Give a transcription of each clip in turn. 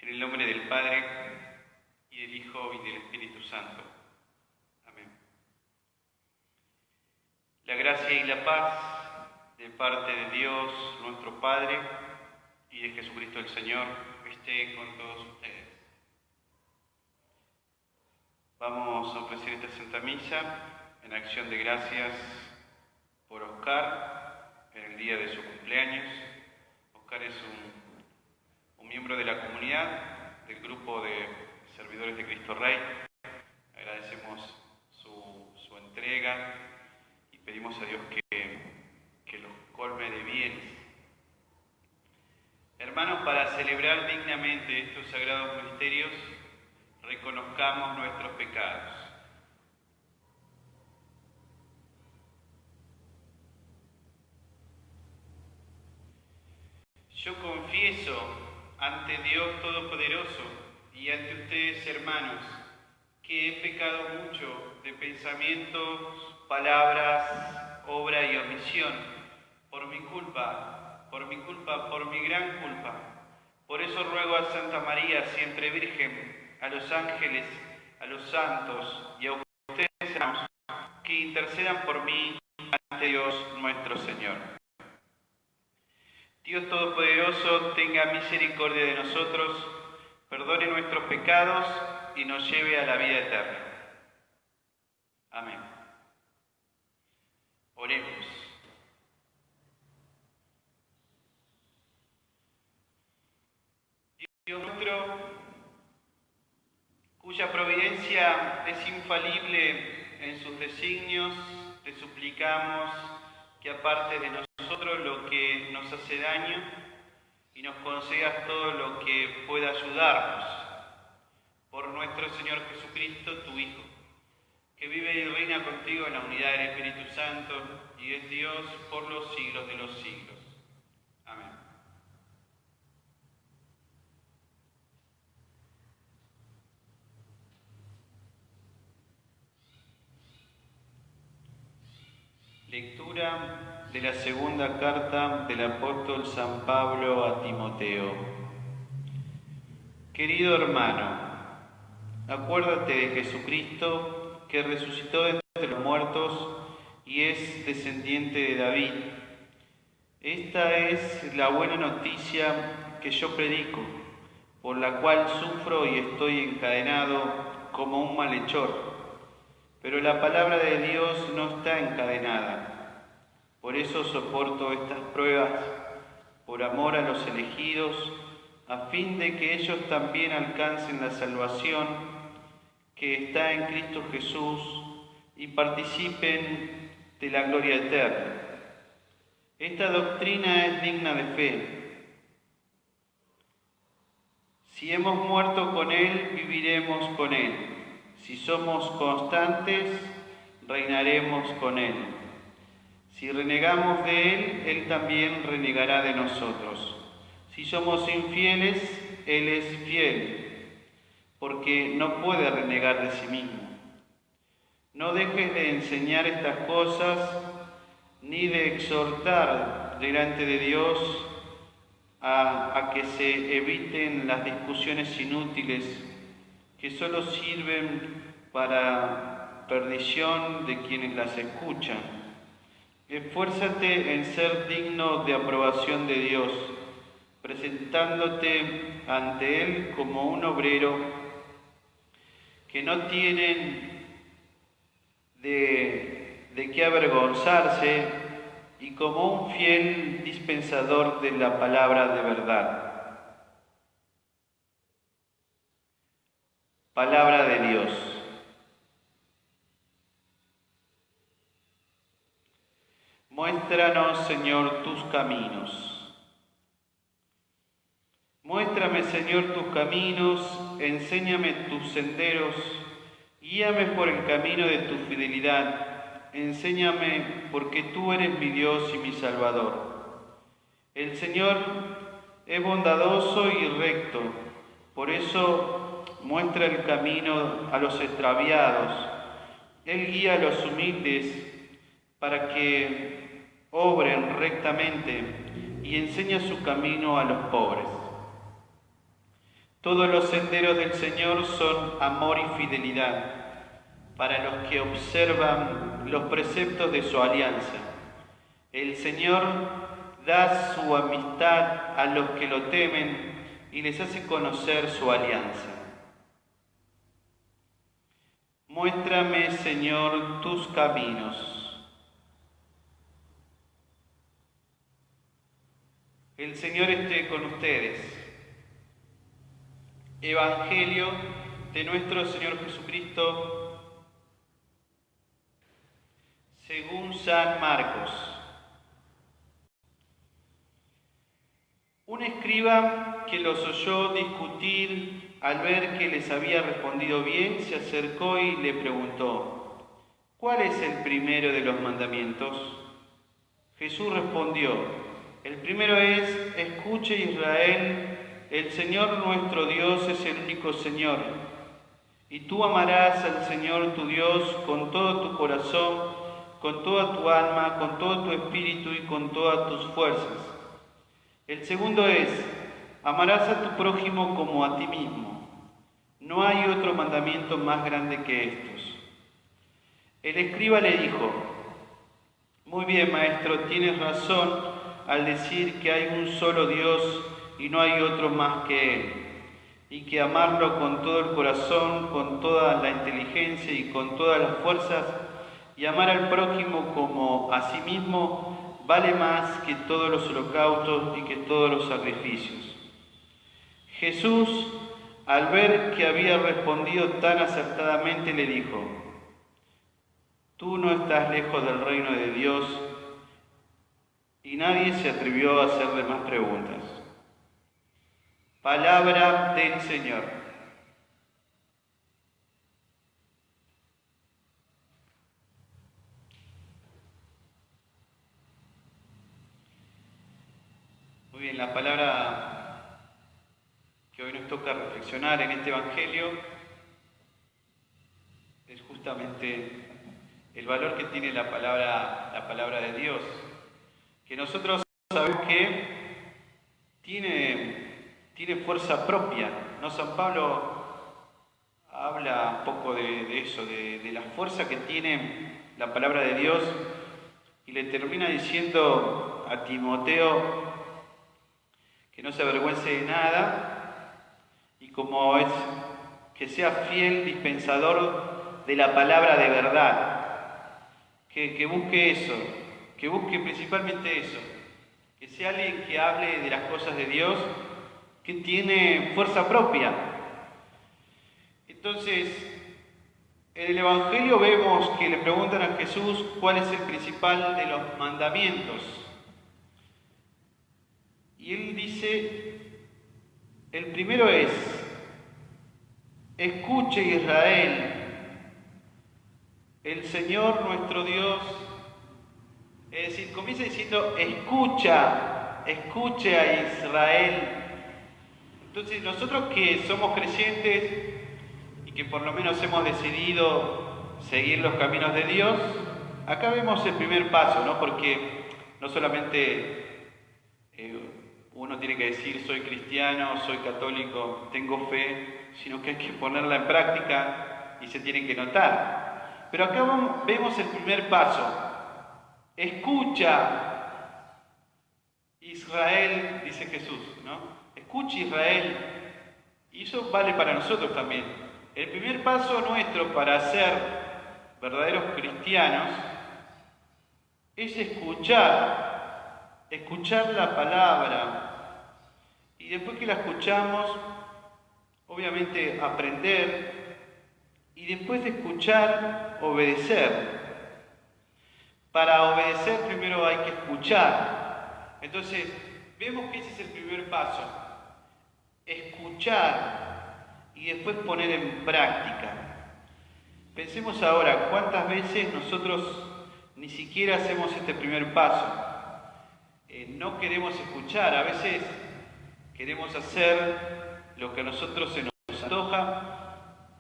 En el nombre del Padre, y del Hijo, y del Espíritu Santo. Amén. La gracia y la paz de parte de Dios, nuestro Padre, y de Jesucristo el Señor, esté con todos ustedes. Vamos a ofrecer esta Santa Misa en acción de gracias por Oscar, en el día de su cumpleaños. Oscar es un miembro de la comunidad, del grupo de servidores de Cristo Rey. Agradecemos su entrega y pedimos a Dios que los colme de bienes. Hermanos, para celebrar dignamente estos sagrados misterios, reconozcamos nuestros pecados. Yo confieso ante Dios Todopoderoso y ante ustedes, hermanos, que he pecado mucho de pensamientos, palabras, obra y omisión, por mi gran culpa. Por eso ruego a Santa María, siempre Virgen, a los ángeles, a los santos y a ustedes, hermanos, que intercedan por mí ante Dios nuestro Señor. Dios Todopoderoso, tenga misericordia de nosotros, perdone nuestros pecados y nos lleve a la vida eterna. Amén. Oremos. Dios nuestro, cuya providencia es infalible en sus designios, te suplicamos que apartes de nosotros lo que nos hace daño y nos concedas todo lo que pueda ayudarnos. Por nuestro Señor Jesucristo, tu Hijo, que vive y reina contigo en la unidad del Espíritu Santo y es Dios por los siglos de los siglos. Amén. Lectura de la segunda carta del apóstol San Pablo a Timoteo. Querido hermano, acuérdate de Jesucristo, que resucitó de entre los muertos y es descendiente de David. Esta es la buena noticia que yo predico, por la cual sufro y estoy encadenado como un malhechor. Pero la palabra de Dios no está encadenada. Por eso soporto estas pruebas, por amor a los elegidos, a fin de que ellos también alcancen la salvación que está en Cristo Jesús y participen de la gloria eterna. Esta doctrina es digna de fe. Si hemos muerto con Él, viviremos con Él. Si somos constantes, reinaremos con Él. Si renegamos de Él, Él también renegará de nosotros. Si somos infieles, Él es fiel, porque no puede renegar de sí mismo. No dejes de enseñar estas cosas, ni de exhortar delante de Dios a que se eviten las discusiones inútiles que solo sirven para perdición de quienes las escuchan. Esfuérzate en ser digno de aprobación de Dios, presentándote ante Él como un obrero que no tiene de qué avergonzarse y como un fiel dispensador de la palabra de verdad. Palabra de Dios. Muéstranos, Señor, tus caminos. Muéstrame, Señor, tus caminos, enséñame tus senderos, guíame por el camino de tu fidelidad, enséñame porque tú eres mi Dios y mi Salvador. El Señor es bondadoso y recto, por eso muestra el camino a los extraviados. Él guía a los humildes para que obren rectamente y enseña su camino a los pobres. Todos los senderos del Señor son amor y fidelidad para los que observan los preceptos de su alianza. El Señor da su amistad a los que lo temen y les hace conocer su alianza. Muéstrame, Señor, tus caminos. El Señor esté con ustedes. Evangelio de nuestro Señor Jesucristo según San Marcos. Un escriba que los oyó discutir al ver que les había respondido bien, se acercó y le preguntó: ¿cuál es el primero de los mandamientos? Jesús respondió: el primero es: escuche Israel, el Señor nuestro Dios es el único Señor, y tú amarás al Señor tu Dios con todo tu corazón, con toda tu alma, con todo tu espíritu y con todas tus fuerzas. El segundo es: amarás a tu prójimo como a ti mismo. No hay otro mandamiento más grande que estos. El escriba le dijo: muy bien, maestro, tienes razón al decir que hay un solo Dios y no hay otro más que Él, y que amarlo con todo el corazón, con toda la inteligencia y con todas las fuerzas, y amar al prójimo como a sí mismo, vale más que todos los holocaustos y que todos los sacrificios. Jesús, al ver que había respondido tan acertadamente, le dijo: tú no estás lejos del reino de Dios. Y nadie se atrevió a hacerle más preguntas. Palabra del Señor. Muy bien, la palabra que hoy nos toca reflexionar en este Evangelio es justamente el valor que tiene la palabra de Dios, que nosotros sabemos que tiene fuerza propia, ¿no? San Pablo habla un poco de eso, de la fuerza que tiene la palabra de Dios, y le termina diciendo a Timoteo que no se avergüence de nada y como es que sea fiel dispensador de la palabra de verdad, que busque eso, que busque principalmente eso, que sea alguien que hable de las cosas de Dios, que tiene fuerza propia. Entonces, en el Evangelio vemos que le preguntan a Jesús cuál es el principal de los mandamientos. Y él dice, el primero es: escuche Israel, el Señor nuestro Dios. Es decir, comienza diciendo: escuche a Israel. Entonces, nosotros que somos creyentes y que por lo menos hemos decidido seguir los caminos de Dios, acá vemos el primer paso, ¿no? Porque no solamente uno tiene que decir soy cristiano, soy católico, tengo fe, sino que hay que ponerla en práctica y se tiene que notar. Pero acá vemos el primer paso. Escucha Israel, dice Jesús, ¿no? Escucha Israel. Y eso vale para nosotros también. El primer paso nuestro para ser verdaderos cristianos es escuchar la palabra. Y después que la escuchamos, obviamente aprender. Y después de escuchar, obedecer. Para obedecer primero hay que escuchar. Entonces, vemos que ese es el primer paso. Escuchar y después poner en práctica. Pensemos ahora, ¿cuántas veces nosotros ni siquiera hacemos este primer paso? No queremos escuchar, a veces queremos hacer lo que a nosotros se nos antoja,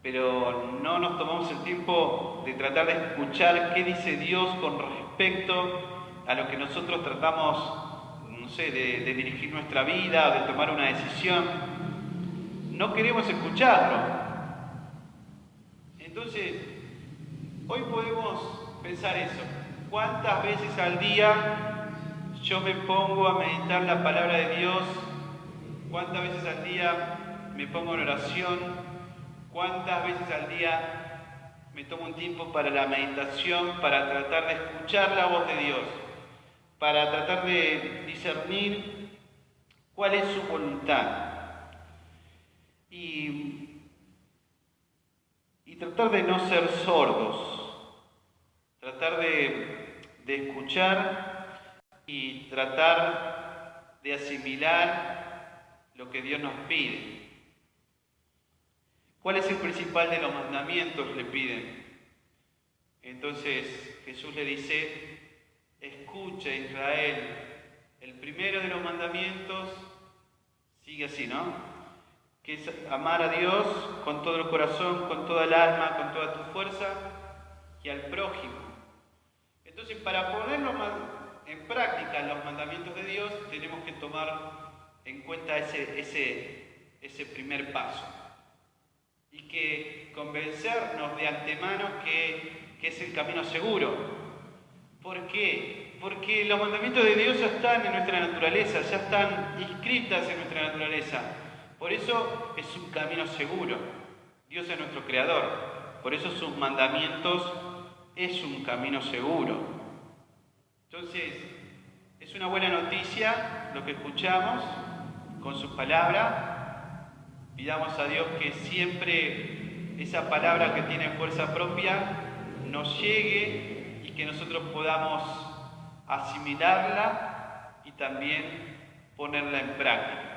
pero no nos tomamos el tiempo de tratar de escuchar qué dice Dios con respecto a lo que nosotros tratamos, no sé, de dirigir nuestra vida o de tomar una decisión. no queremos escucharlo. Entonces, hoy podemos pensar eso. ¿Cuántas veces al día yo me pongo a meditar la palabra de Dios? ¿Cuántas veces al día me pongo en oración? ¿Cuántas veces al día me tomo un tiempo para la meditación, para tratar de escuchar la voz de Dios, para tratar de discernir cuál es su voluntad y tratar de no ser sordos, tratar de escuchar y tratar de asimilar lo que Dios nos pide? ¿Cuál es el principal de los mandamientos? Le piden. Entonces Jesús le dice: escucha, Israel, el primero de los mandamientos sigue así, ¿no? Que es amar a Dios con todo el corazón, con toda el alma, con toda tu fuerza, y al prójimo. Entonces, para ponerlo en práctica los mandamientos de Dios, tenemos que tomar en cuenta ese primer paso. Y que convencernos de antemano que es el camino seguro. ¿Por qué? Porque los mandamientos de Dios ya están en nuestra naturaleza, ya están inscritas en nuestra naturaleza. Por eso es un camino seguro. Dios es nuestro creador. Por eso sus mandamientos es un camino seguro. Entonces, es una buena noticia lo que escuchamos con su palabra. Pidamos a Dios que siempre esa palabra que tiene fuerza propia nos llegue y que nosotros podamos asimilarla y también ponerla en práctica.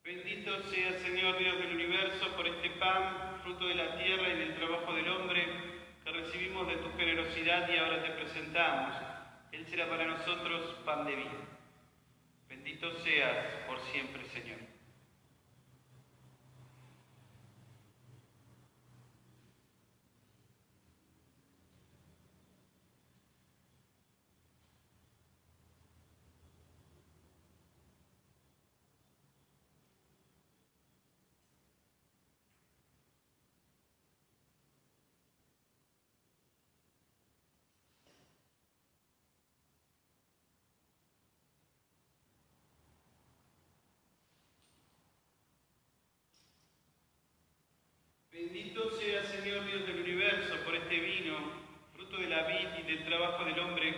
Bendito sea, Señor Dios del universo, por este pan, fruto de la tierra y del trabajo del hombre, que recibimos de tu generosidad y ahora te presentamos. Él será para nosotros pan de vida. Bendito seas por siempre, Señor. Bendito sea, Señor Dios del universo, por este vino, fruto de la vid y del trabajo del hombre,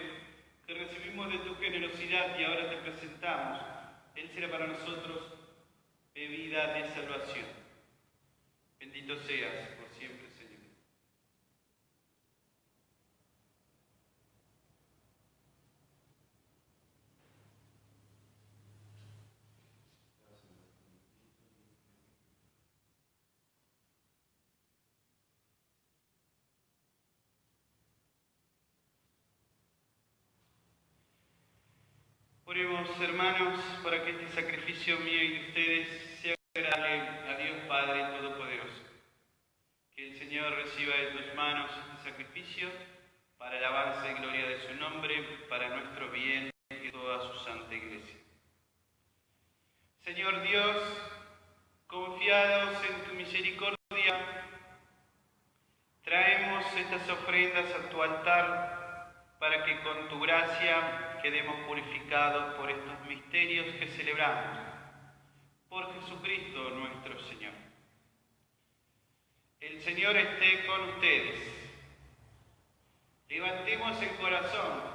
que recibimos de tu generosidad y ahora te presentamos. Él será para nosotros bebida de salvación. Bendito seas por siempre, Señor. Oremos, hermanos, para que este sacrificio mío y de ustedes sea agradable a Dios Padre Todopoderoso. Que el Señor reciba de tus manos este sacrificio para alabanza y gloria de su nombre, para nuestro bien y de toda su santa Iglesia. Señor Dios, confiados en tu misericordia, estas ofrendas a tu altar, para que con tu gracia quedemos purificados por estos misterios que celebramos. Por Jesucristo nuestro Señor. El Señor esté con ustedes. Levantemos el corazón.